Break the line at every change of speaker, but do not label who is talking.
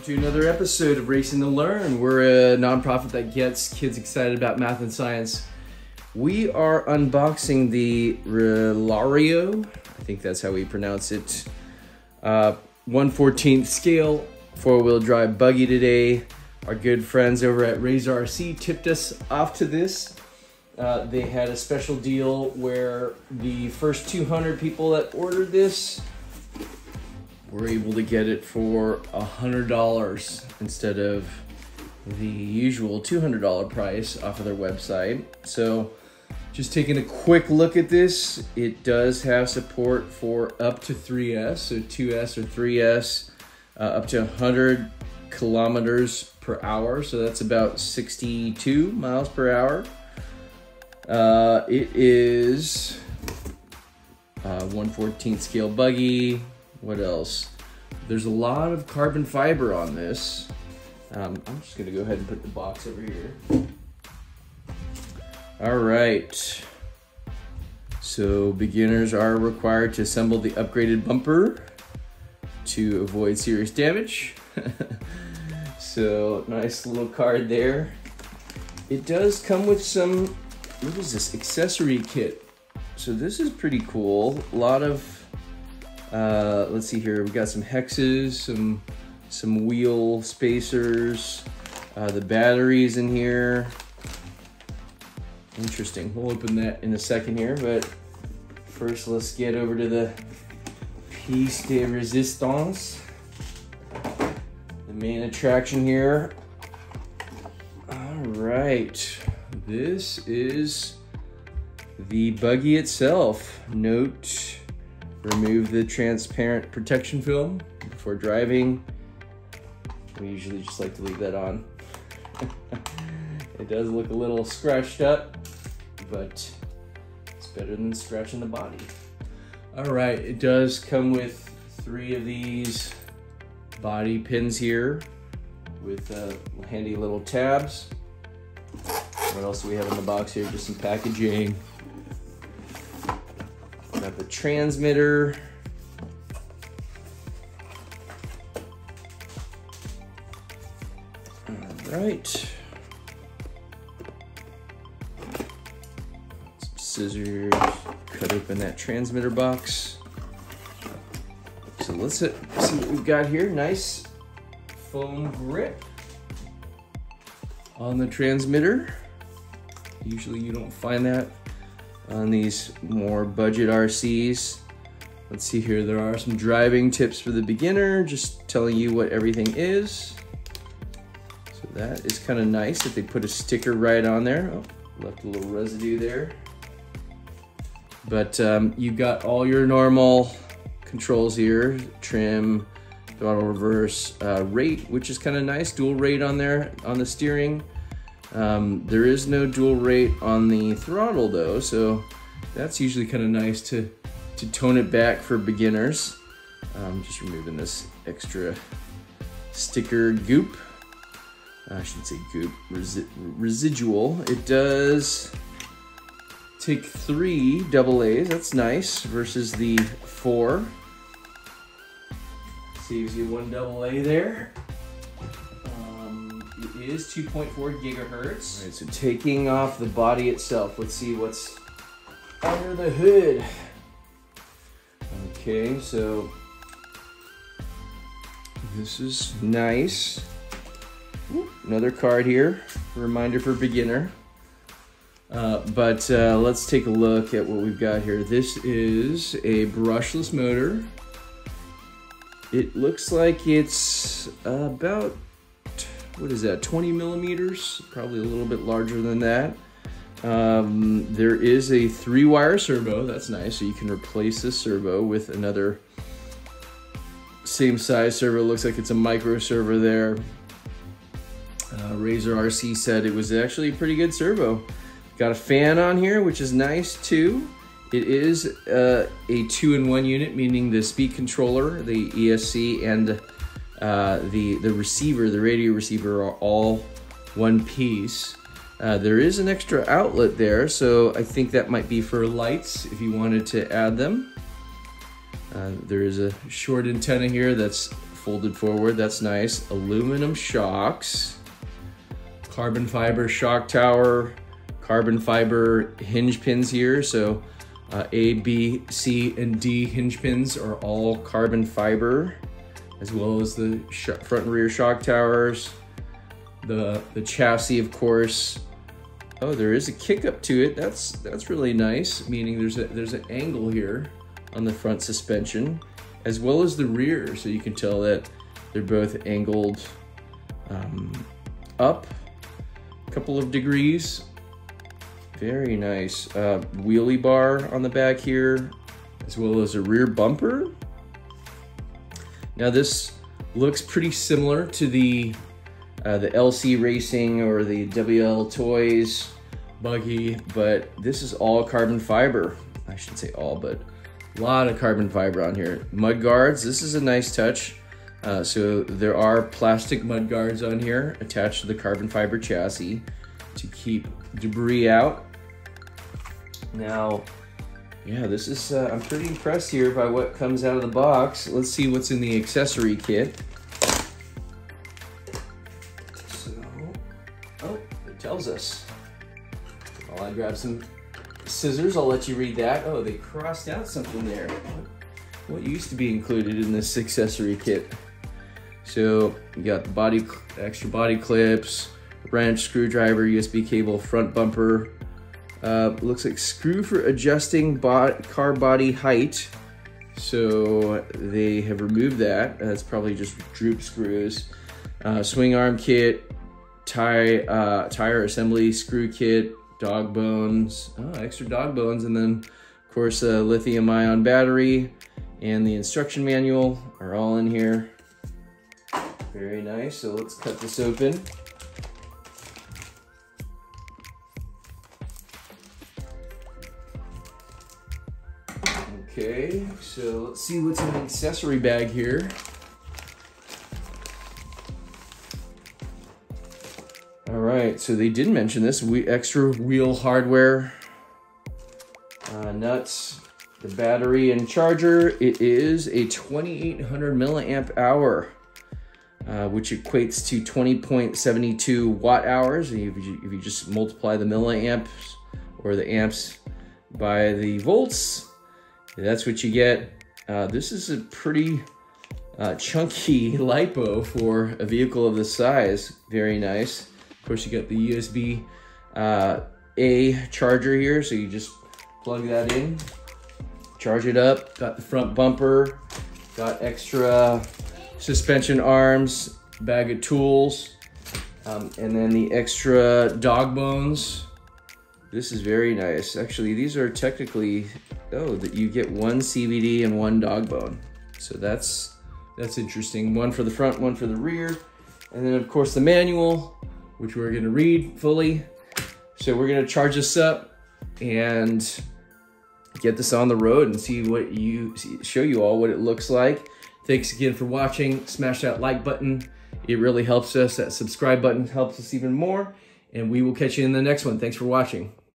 to another episode of Racing to Learn. We're a nonprofit that gets kids excited about math and science. We are unboxing the Rlaarlo, I think that's how we pronounce it, 1/14 scale four-wheel drive buggy today. Our good friends over at Rlaarlo tipped us off to this. They had a special deal where the first 200 people that ordered this were able to get it for $100 instead of the usual $200 price off of their website. So just taking a quick look at this, it does have support for up to 3S, so 2S or 3S, up to 100 kilometers per hour. So that's about 62 miles per hour. It is 1/14 scale buggy. What else? There's a lot of carbon fiber on this. I'm just gonna go ahead and put the box over here. All right. So beginners are required to assemble the upgraded bumper to avoid serious damage. So nice little card there. It does come with some, what is this, accessory kit. So this is pretty cool. A lot of, let's see here, we got some hexes, some wheel spacers, the batteries in here. Interesting, we'll open that in a second here, but first let's get over to the piece de resistance, the main attraction here. All right, this is the buggy itself. Note, remove the transparent protection film before driving. We usually just like to leave that on. It does look a little scratched up, but it's better than scratching the body. All right, it does come with 3 of these body pins here with handy little tabs. What else do we have in the box here? Just some packaging. Got the transmitter. All right. Some scissors. Cut open that transmitter box. So let's see what we've got here. Nice foam grip on the transmitter. Usually you don't find that on these more budget RCs. Let's see here, there are some driving tips for the beginner, just telling you what everything is. So that is kind of nice that they put a sticker right on there. Oh, left a little residue there. But you've got all your normal controls here, trim, throttle reverse, rate, which is kind of nice, dual rate on there on the steering. There is no dual rate on the throttle though, so that's usually kind of nice to tone it back for beginners. Just removing this extra sticker goop. I should say goop, residual. It does take 3 AA's, that's nice, versus the 4. Saves you 1 AA there. It is 2.4 gigahertz. All right, so taking off the body itself, let's see what's under the hood. Okay, so this is nice. Ooh, another card here, reminder for beginner. But let's take a look at what we've got here. This is a brushless motor. It looks like it's about, what is that, 20 millimeters? Probably a little bit larger than that. There is a 3-wire servo, that's nice. So you can replace this servo with another same size servo. Looks like it's a micro servo there. Razor RC said it was actually a pretty good servo. Got a fan on here, which is nice too. It is a 2-in-1 unit, meaning the speed controller, the ESC, and the receiver, the radio receiver, are all one piece. There is an extra outlet there, so I think that might be for lights if you wanted to add them. There is a short antenna here that's folded forward, that's nice. Aluminum shocks, carbon fiber shock tower, carbon fiber hinge pins here. So A, B, C, and D hinge pins are all carbon fiber, as well as the front and rear shock towers. The chassis, of course. Oh, there is a kick up to it. That's really nice, meaning there's an angle here on the front suspension, as well as the rear. So you can tell that they're both angled up a couple of degrees. Very nice. Wheelie bar on the back here, as well as a rear bumper. Now this looks pretty similar to the LC Racing or the WL Toys Buggy, but this is all carbon fiber. I shouldn't say all, but a lot of carbon fiber on here. Mud guards, this is a nice touch. So there are plastic mud guards on here attached to the carbon fiber chassis to keep debris out. Now, yeah, this is, I'm pretty impressed here by what comes out of the box. Let's see what's in the accessory kit. So, oh, it tells us. While I grab some scissors, I'll let you read that. Oh, they crossed out something there. What used to be included in this accessory kit? So you got the extra body clips, wrench, screwdriver, USB cable, front bumper. Looks like screw for adjusting car body height. So they have removed that. That's probably just droop screws. Swing arm kit, tire assembly screw kit, dog bones, extra dog bones, and then of course a lithium ion battery and the instruction manual are all in here. Very nice. So let's cut this open. Okay, so let's see what's in the accessory bag here. All right, so they did mention this, extra wheel hardware, nuts, the battery and charger. It is a 2800 milliamp hour, which equates to 20.72 watt hours. If you just multiply the milliamps or the amps by the volts, that's what you get. This is a pretty chunky LiPo for a vehicle of this size. Very nice. Of course, you got the USB A charger here, so you just plug that in, charge it up. Got the front bumper, got extra suspension arms, bag of tools, and then the extra dog bones. This is very nice. Actually, these are technically, that you get one CVD and one dog bone. So that's interesting. One for the front, one for the rear. And then of course the manual, which we're gonna read fully. So we're gonna charge this up and get this on the road and show you all what it looks like. Thanks again for watching. Smash that like button. It really helps us. That subscribe button helps us even more. And we will catch you in the next one. Thanks for watching.